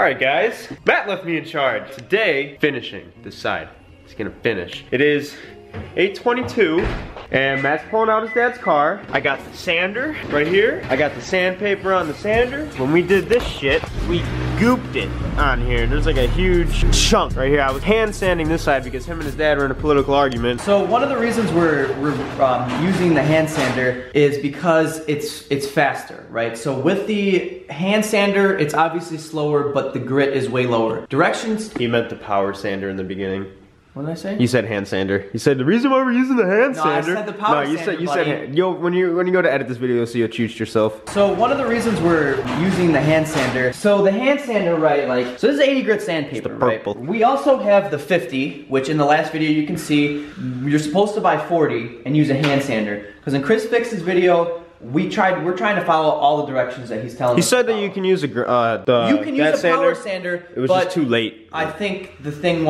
Alright guys, Matt left me in charge. Today, finishing this side. He's gonna finish. It is 8:22 and Matt's pulling out his dad's car. I got the sander right here. I got the sandpaper on the sander. When we did this shit, we gooped it on here. There's like a huge chunk right here. I was hand sanding this side because him and his dad were in a political argument. So one of the reasons we're using the hand sander is because it's faster, right? So with the hand sander, it's obviously slower, but the grit is way lower. Directions. He meant the power sander in the beginning. What did I say? You said hand sander. You said the reason why we're using the hand sander. No, I said the power sander, you said hand. Yo, when you go to edit this video, you'll see you choose yourself. So one of the reasons we're using the hand sander. So the hand sander, right? Like, so this is 80 grit sandpaper, the purple. right? We also have the 50, which in the last video you can see you're supposed to buy 40 and use a hand sander. Because in Chris Fix's video, we're trying to follow all the directions that he's telling us. He said that you can use a power sander. It was just too late. I think the thing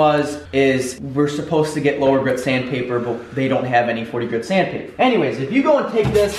is we're supposed to get lower grit sandpaper, but they don't have any 40 grit sandpaper. Anyways, if you go and take this,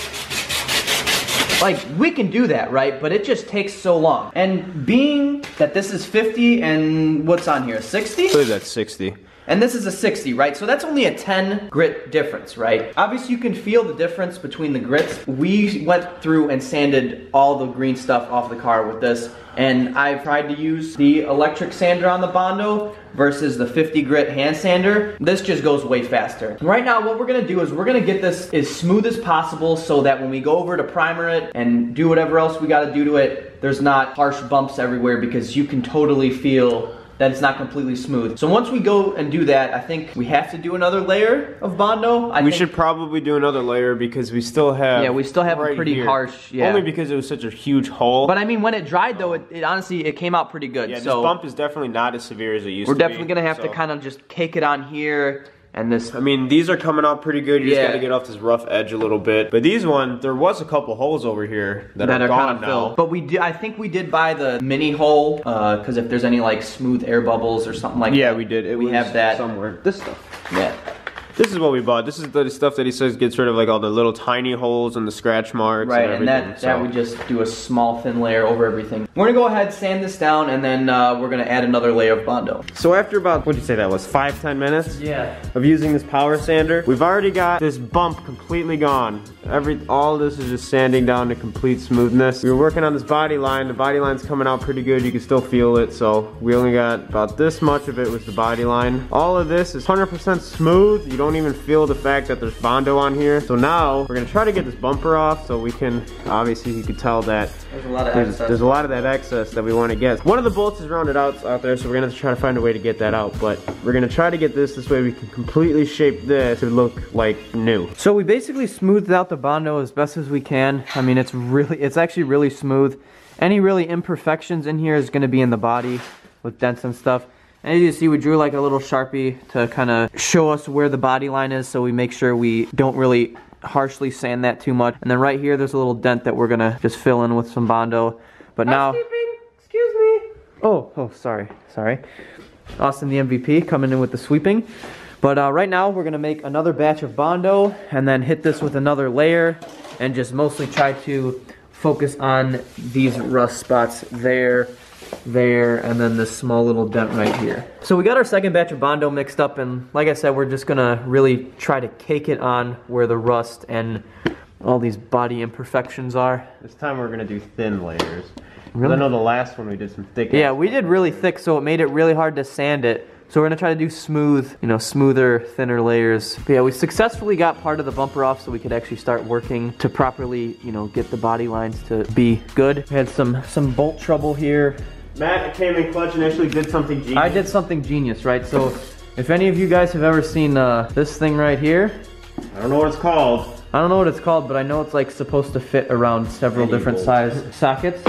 like, we can do that, right? But it just takes so long. And being that this is 50 and what's on here, 60? I believe that's 60. And this is a 60, right? So that's only a 10 grit difference, right? Obviously you can feel the difference between the grits. We went through and sanded all the green stuff off the car with this, and I've tried to use the electric sander on the Bondo versus the 50 grit hand sander. This just goes way faster. Right now what we're gonna do is we're gonna get this as smooth as possible so that when we go over to primer it and do whatever else we gotta do to it, there's not harsh bumps everywhere, because you can totally feel that it's not completely smooth. So once we go and do that, I think we have to do another layer of Bondo. We should probably do another layer because we still have a pretty harsh, Only because it was such a huge hole. But I mean, when it dried though, it honestly, it came out pretty good. Yeah, so this bump is definitely not as severe as it used to be. We're definitely gonna have to kind of just cake it on here. And this, I mean, these are coming out pretty good. You just gotta get off this rough edge a little bit. But these ones, there was a couple holes over here that are gone kind of filled. But I think we did buy the mini hole, because if there's any like smooth air bubbles or something like that. Yeah, we did. We have that somewhere. This stuff. Yeah. This is what we bought. This is the stuff that he says gets rid of like all the little tiny holes and the scratch marks and everything. That we just do a small thin layer over everything. We're gonna go ahead, sand this down, and then we're gonna add another layer of Bondo. So after about, what'd you say that was, 5-10 minutes? Yeah. Of using this power sander, we've already got this bump completely gone. All this is just sanding down to complete smoothness. We were working on this body line. The body line's coming out pretty good. You can still feel it. So we only got about this much of it was the body line. All of this is 100% smooth. You don't even feel the fact that there's Bondo on here. So now we're gonna try to get this bumper off so we can, obviously you can tell that there's a lot of excess. There's a lot of that excess that we want to get. One of the bolts is rounded out there, so we're gonna have to try to find a way to get that out. But we're gonna try to get this way we can completely shape this to look like new. So we basically smoothed out the Bondo as best as we can. I mean, it's actually really smooth. Any really imperfections in here is gonna be in the body with dents and stuff. And as you see, we drew like a little Sharpie to kind of show us where the body line is, so we make sure we don't really harshly sand that too much. And then right here, there's a little dent that we're gonna just fill in with some Bondo. But now, excuse me. Oh, sorry. Austin, the MVP, coming in with the sweeping. But right now, we're gonna make another batch of Bondo and then hit this with another layer and just mostly try to focus on these rust spots there, and then this small little dent right here. So we got our second batch of Bondo mixed up, and like I said, we're just gonna really try to cake it on where the rust and all these body imperfections are. This time we're gonna do thin layers. Really? I know the last one we did some thick. Yeah, we did really thick, so it made it really hard to sand it. So we're gonna try to do smooth, smoother, thinner layers. But yeah, we successfully got part of the bumper off so we could actually start working to properly, get the body lines to be good. We had some bolt trouble here. Matt came in clutch and actually did something genius. I did something genius, right? So if any of you guys have ever seen this thing right here. I don't know what it's called. I don't know what it's called, but I know it's like supposed to fit around several different size sockets.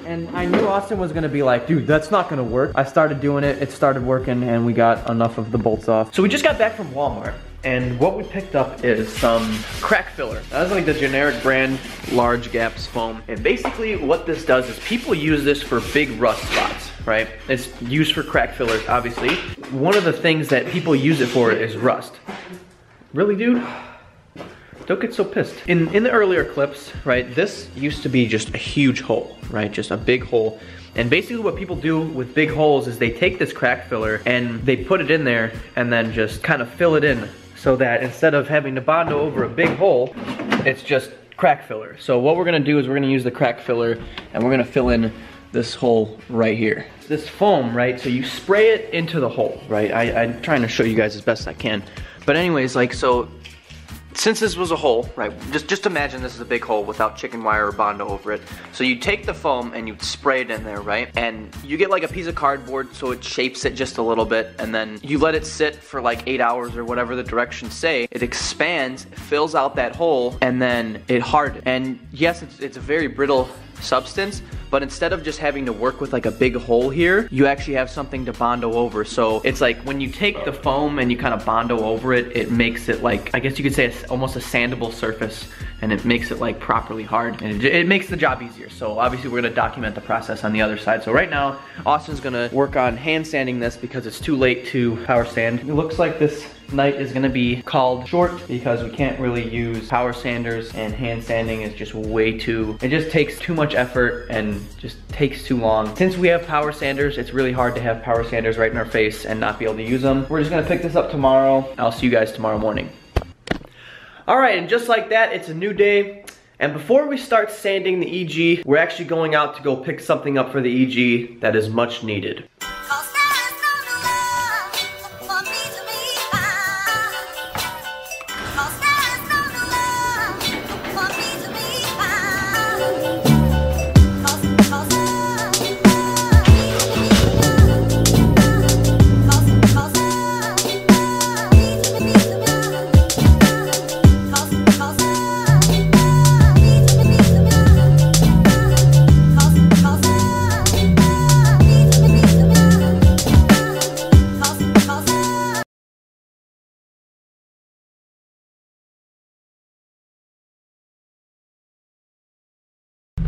And I knew Austin was gonna be like, dude, that's not gonna work. I started doing it, it started working, and we got enough of the bolts off. So we just got back from Walmart, and what we picked up is some crack filler. That's like the generic brand, large gaps foam. And basically what this does is people use this for big rust spots, right? It's used for crack fillers, obviously. One of the things that people use it for is rust. Really, dude? Don't get so pissed. In the earlier clips, right, this used to be just a huge hole, right? Just a big hole. And basically what people do with big holes is they take this crack filler and they put it in there and then just kind of fill it in so that instead of having to Bondo over a big hole, it's just crack filler. So what we're gonna do is we're gonna use the crack filler and we're gonna fill in this hole right here. This foam, right, so you spray it into the hole, right? I'm trying to show you guys as best I can. But anyways, like, so since this was a hole, right, just imagine this is a big hole without chicken wire or Bondo over it. So you take the foam and you spray it in there, right? And you get like a piece of cardboard so it shapes it just a little bit, and then you let it sit for like 8 hours or whatever the directions say. It expands, fills out that hole, and then it hardens. And yes, it's a very brittle substance, but instead of just having to work with like a big hole here, you actually have something to Bondo over. So it's like when you take the foam and you kind of Bondo over it, it makes it like, I guess you could say almost a sandable surface, and it makes it like properly hard, and it makes the job easier. So obviously we're gonna document the process on the other side. So right now, Austin's gonna work on hand sanding this because it's too late to power sand. It looks like this night is gonna be called short because we can't really use power sanders, and hand sanding is just way too, it just takes too much effort and just takes too long. Since we have power sanders, it's really hard to have power sanders right in our face and not be able to use them. We're just gonna pick this up tomorrow. I'll see you guys tomorrow morning. All right, and just like that, it's a new day. And before we start sanding the EG, we're actually going out to go pick something up for the EG that is much needed.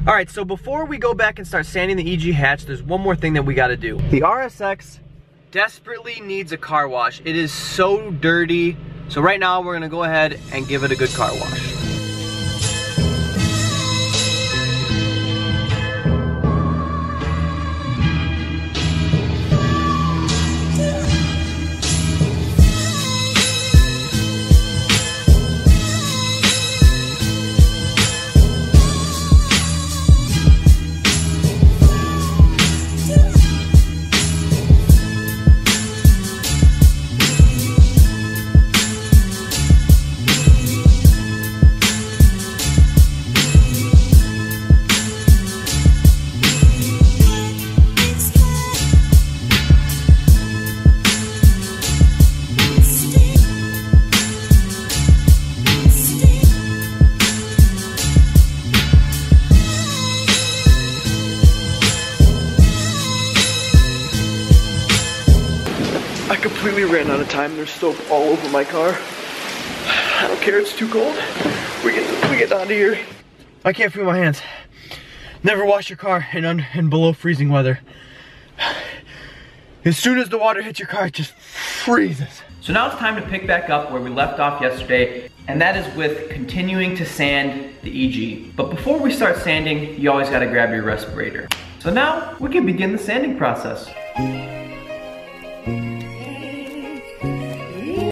All right, so before we go back and start sanding the EG hatch, there's one more thing that we gotta do. The RSX desperately needs a car wash. It is so dirty. So right now we're gonna go ahead and give it a good car wash. I completely ran out of time. There's soap all over my car. I don't care, it's too cold. We get down to here. I can't feel my hands. Never wash your car in below freezing weather. As soon as the water hits your car, it just freezes. So now it's time to pick back up where we left off yesterday, and that is with continuing to sand the EG. But before we start sanding, you always gotta grab your respirator. So now we can begin the sanding process.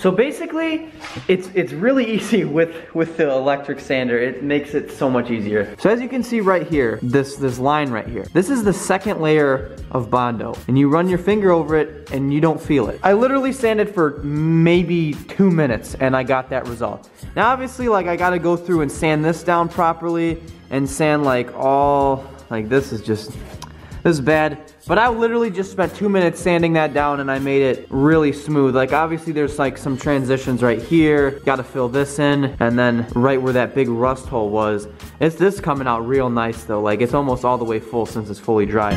So basically, it's really easy with the electric sander. It makes it so much easier. So as you can see right here, this line right here, this is the second layer of Bondo, and you run your finger over it and you don't feel it. I literally sanded for maybe 2 minutes and I got that result. Now obviously, like, I gotta go through and sand this down properly and sand like all, like this is bad. But I literally just spent 2 minutes sanding that down and I made it really smooth. Like obviously there's like some transitions right here. Gotta fill this in, and then right where that big rust hole was, it's this coming out real nice though. Like it's almost all the way full since it's fully dry.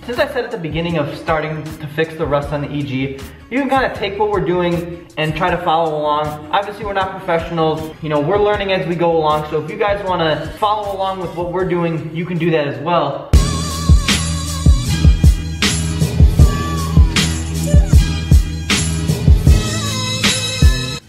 Since I said at the beginning of starting to fix the rust on the EG, you can kind of take what we're doing and try to follow along. Obviously we're not professionals, you know, we're learning as we go along, so if you guys want to follow along with what we're doing, you can do that as well.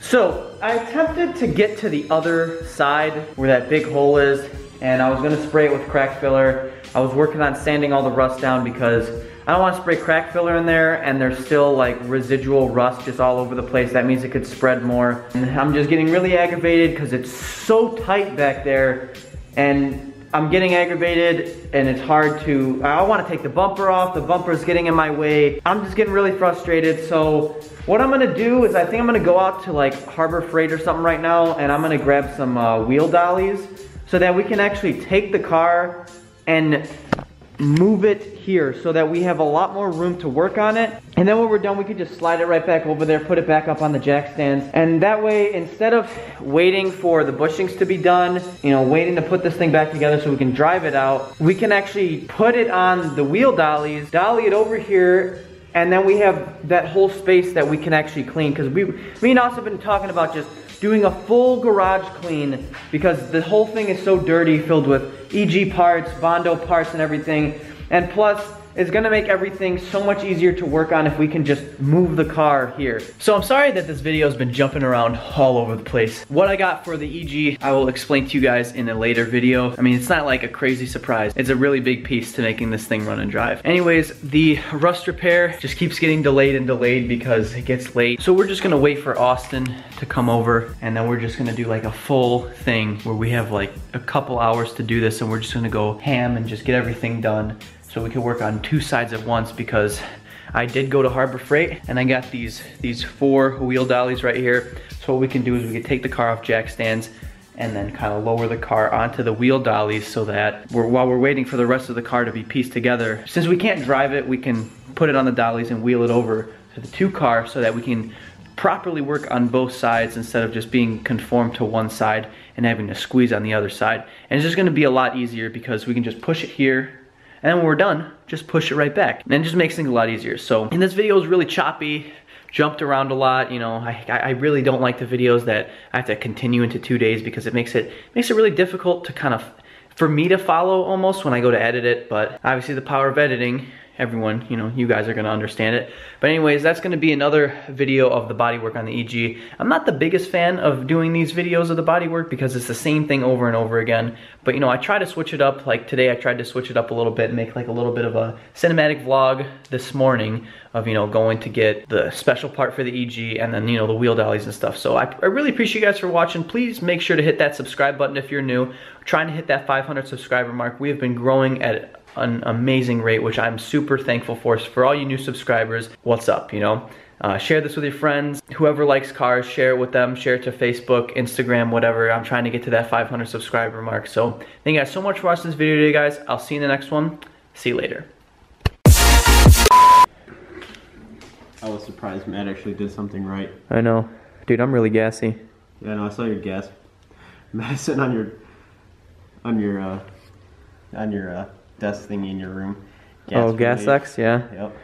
So, I attempted to get to the other side where that big hole is, and I was gonna spray it with crack filler. I was working on sanding all the rust down because I don't want to spray crack filler in there and there's still like residual rust just all over the place. That means it could spread more. And I'm just getting really aggravated because it's so tight back there, and I'm getting aggravated and it's hard to, I want to take the bumper off. The bumper's getting in my way. I'm just getting really frustrated. So what I'm gonna do is I think I'm gonna go out to like Harbor Freight or something right now, and I'm gonna grab some wheel dollies so that we can actually take the car and move it here so that we have a lot more room to work on it. And then when we're done, we can just slide it right back over there, put it back up on the jack stands. And that way, instead of waiting for the bushings to be done, you know, waiting to put this thing back together so we can drive it out, we can actually put it on the wheel dollies, dolly it over here, and then we have that whole space that we can actually clean. Because me and us have been talking about just doing a full garage clean because the whole thing is so dirty, filled with EG parts, Bondo parts and everything. And plus, it's gonna make everything so much easier to work on if we can just move the car here. So I'm sorry that this video has been jumping around all over the place. What I got for the EG, I will explain to you guys in a later video. I mean, it's not like a crazy surprise. It's a really big piece to making this thing run and drive. Anyways, the rust repair just keeps getting delayed and delayed because it gets late. So we're just gonna wait for Austin to come over, and then we're just gonna do like a full thing where we have like a couple hours to do this, and we're just gonna go ham and just get everything done so we can work on two sides at once, because I did go to Harbor Freight and I got these 4 wheel dollies right here. So what we can do is we can take the car off jack stands and then kind of lower the car onto the wheel dollies so that while we're waiting for the rest of the car to be pieced together, since we can't drive it, we can put it on the dollies and wheel it over to the 2 car so that we can properly work on both sides instead of just being conformed to one side and having to squeeze on the other side. And it's just gonna be a lot easier because we can just push it here, and then when we're done, just push it right back. And it just makes things a lot easier. So, and this video is really choppy, jumped around a lot. You know, I really don't like the videos that I have to continue into 2 days because it makes it really difficult to kind of, for me to follow almost when I go to edit it. But obviously the power of editing, everyone, you know, you guys are gonna understand it. But anyways, that's gonna be another video of the bodywork on the EG. I'm not the biggest fan of doing these videos of the bodywork because it's the same thing over and over again. But you know, I try to switch it up. Like today, I tried to switch it up a little bit and make like a little bit of a cinematic vlog this morning of, you know, going to get the special part for the EG and then, you know, the wheel dollies and stuff. So I really appreciate you guys for watching. Please make sure to hit that subscribe button if you're new. We're trying to hit that 500 subscriber mark. We have been growing at an amazing rate, which I'm super thankful for all you new subscribers. What's up, you know? Share this with your friends. Whoever likes cars, share it with them. Share it to Facebook, Instagram, whatever. I'm trying to get to that 500 subscriber mark. So thank you guys so much for watching this video today, guys. I'll see you in the next one. See you later. I was surprised Matt actually did something right. I know. Dude, I'm really gassy. Yeah, no, I saw your gas. Matt sitting on your desk thingy in your room. Oh, gas X, yeah. Yep.